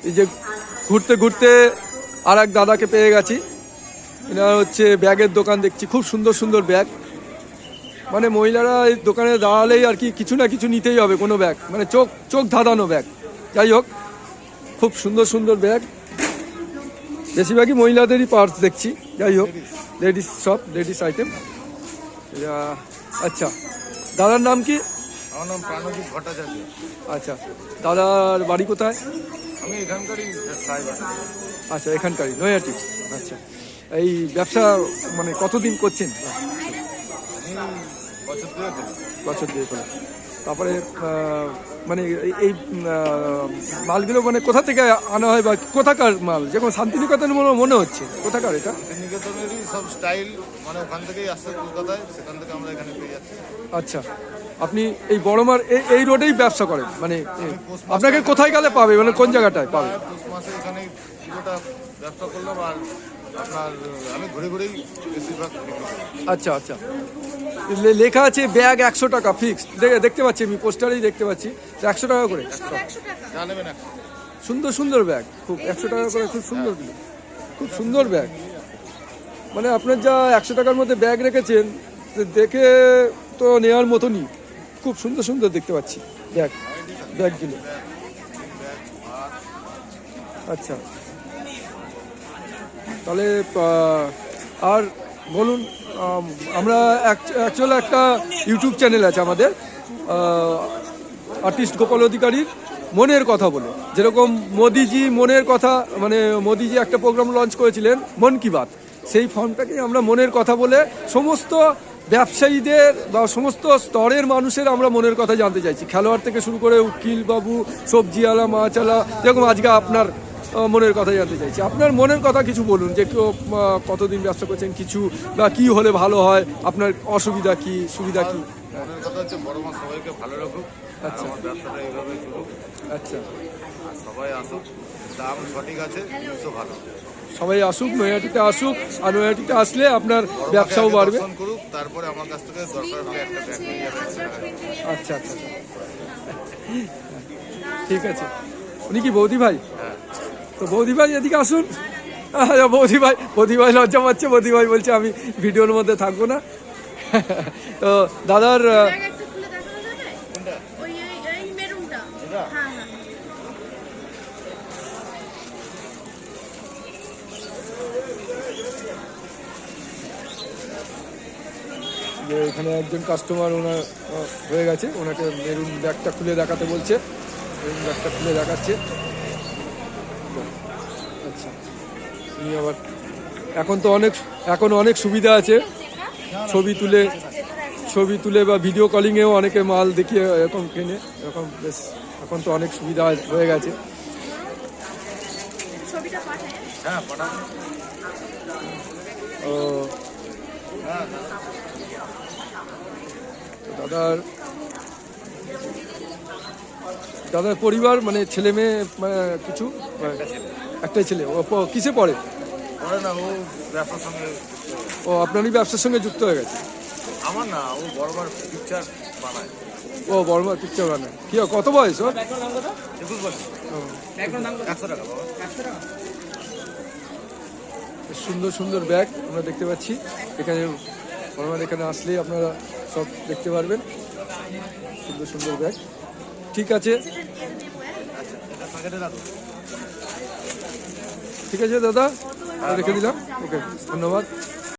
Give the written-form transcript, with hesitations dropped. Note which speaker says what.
Speaker 1: এই যে ঘুরতে ঘুরতে আর এক দাদাকে পেয়ে গেছি। এনার হচ্ছে ব্যাগের দোকান দেখছি, খুব সুন্দর সুন্দর ব্যাগ। মানে মহিলারা এই দোকানে দাঁড়ালেই আর কি কিছু না কিছু নিতেই হবে, কোনো ব্যাগ মানে চোখ চোখ ধাঁধানো ব্যাগ। যাই হোক, খুব সুন্দর সুন্দর ব্যাগ, বেশিরভাগই মহিলাদেরই পার্স দেখছি। যাই হোক, লেডিস সব লেডিস আইটেম। আচ্ছা, দাদার নাম কি?
Speaker 2: আমার নাম প্রাণজিৎ ভট্টাচার্য।
Speaker 1: আচ্ছা, দাদার বাড়ি কোথায়?
Speaker 2: আমি এখানকারই ড্রাইভার।
Speaker 1: আচ্ছা, এখানকারই, নৈহাটি। আচ্ছা, এই ব্যবসা মানে কতদিন করছেন?
Speaker 2: বছর ধরে
Speaker 1: বছর দিয়ে করে। তারপরে মানে এই মালগুলো মানে কোথা থেকে আনা হয় বা কোথাকার মাল? যেমন শান্তিনিকেতন মনে হচ্ছে, কোথাকার এটা?
Speaker 2: শান্তিনিকেতনেরই সব স্টাইল, মানে ওখান থেকেই আসছে কলকাতায়, সেখান থেকে আমরা এখানে পেয়ে যাচ্ছি।
Speaker 1: আচ্ছা, আপনি এই বড়মার এই রোডেই ব্যবসা করেন? মানে আপনাকে কোথায় গেলে পাবে, মানে কোন জায়গাটায় পাবে?
Speaker 2: পৌষ মাসে এখানে পুরোটা ব্যবসা করলাম, আর আপনার আমি ঘুরে ঘুরেই বেশিরভাগ বিক্রি করি।
Speaker 1: আচ্ছা আচ্ছা, লেখা আছে ব্যাগ 100 টাকা ফিক্সড, দেখতে পাচ্ছি আমি, পোস্টারেই দেখতে পাচ্ছি 100 টাকা করে।
Speaker 2: যা নেবেন
Speaker 1: সুন্দর সুন্দর ব্যাগ, খুব 100 টাকা করে, খুব সুন্দর, খুব সুন্দর ব্যাগ। মানে আপনার যা 100 টাকার মধ্যে ব্যাগ রেখেছেন, দেখে তো নেওয়ার মতনই, খুব সুন্দর সুন্দর দেখতে পাচ্ছি ব্যাগগুলো। আচ্ছা, তাহলে আর বলুন, আমরা অ্যাকচুয়ালি একটা ইউটিউব চ্যানেল আছে আমাদের, আর্টিস্ট গোপাল অধিকারীর মনের কথা বলে। যেরকম মোদিজি মনের কথা, মানে মোদিজি একটা প্রোগ্রাম লঞ্চ করেছিলেন মন কি বাত, সেই ফর্মটাকেই আমরা মনের কথা বলে সমস্ত ব্যবসায়ীদের বা সমস্ত স্তরের মানুষের আমরা মনের কথা জানতে চাইছি। খেলোয়াড় থেকে শুরু করে উকিল বাবু, সবজিওয়ালা, মাছওয়ালা, যেরকম আজকে আপনার মনের কথা জানতে চাইছি। আপনার মনের কথা কিছু বলুন, যে কেউ কতদিন ব্যবসা করছেন, কিছু বা কি হলে ভালো হয়, আপনার অসুবিধা কি, সুবিধা কি?
Speaker 2: মনের কথা হচ্ছে বড় মা সবাইকে ভালো রাখুক,
Speaker 1: আচ্ছা,
Speaker 2: আমার ব্যবসাটা এইভাবে চলুক,
Speaker 1: আচ্ছা,
Speaker 2: আর সবাই আসুক, দাম সঠিক আছে, জিনিসও ভালো।
Speaker 1: সবাই আসুক, নৈহাটিতে আসুক, আর নৈহাটিতে আসলে আপনার ব্যবসাও বাড়বে।
Speaker 2: দর্শন করুক, তারপরে আমার কাছ থেকে দরকার হলে একটা ব্যাগ নিয়ে যাবেন।
Speaker 1: আচ্ছা আচ্ছা, ঠিক আছে। উনি কি বৌদি ভাই? তো বৌদি ভাই এদিকে আসুন। বৌদি ভাই লজ্জা পাচ্ছে, বৌদি ভাই বলছে আমি ভিডিওর মধ্যে থাকবো না। তো দাদার এখানে একজন কাস্টমার ওনার হয়ে গেছে, ওনাকে মেরুন ব্যাগটা খুলে দেখাতে বলছে, মেরুন ব্যাগটা খুলে দেখাচ্ছে। আচ্ছা, উনি আবার এখন অনেক সুবিধা আছে, ছবি তুলে বা ভিডিও কলিংয়েও অনেকে মাল দেখিয়ে এরকম কেনে, এরকম বেশ এখন তো অনেক সুবিধা হয়ে গেছে। ও দাদার পরিবার মানে ছেলে মেয়ে মানে কিছু? একটাই ছেলে। ও কিসে পড়ে? ও আপনারই ব্যবসার সঙ্গে যুক্ত হয়ে গেছে?
Speaker 2: আমার না, ও বড়মার পিকচার বানায়।
Speaker 1: ও বড়মার পিকচার বানায়। কি কত বয়স ওর?
Speaker 2: 21 বছর। 100 টাকা বাবা।
Speaker 1: সুন্দর সুন্দর ব্যাগ আমরা দেখতে পাচ্ছি এখানে। বড়মার এখানে আসলেই আপনারা সব দেখতে পারবেন, সুন্দর সুন্দর ব্যাগ। ঠিক আছে, ঠিক আছে দাদা, রেখে দিলাম। ওকে, ধন্যবাদ।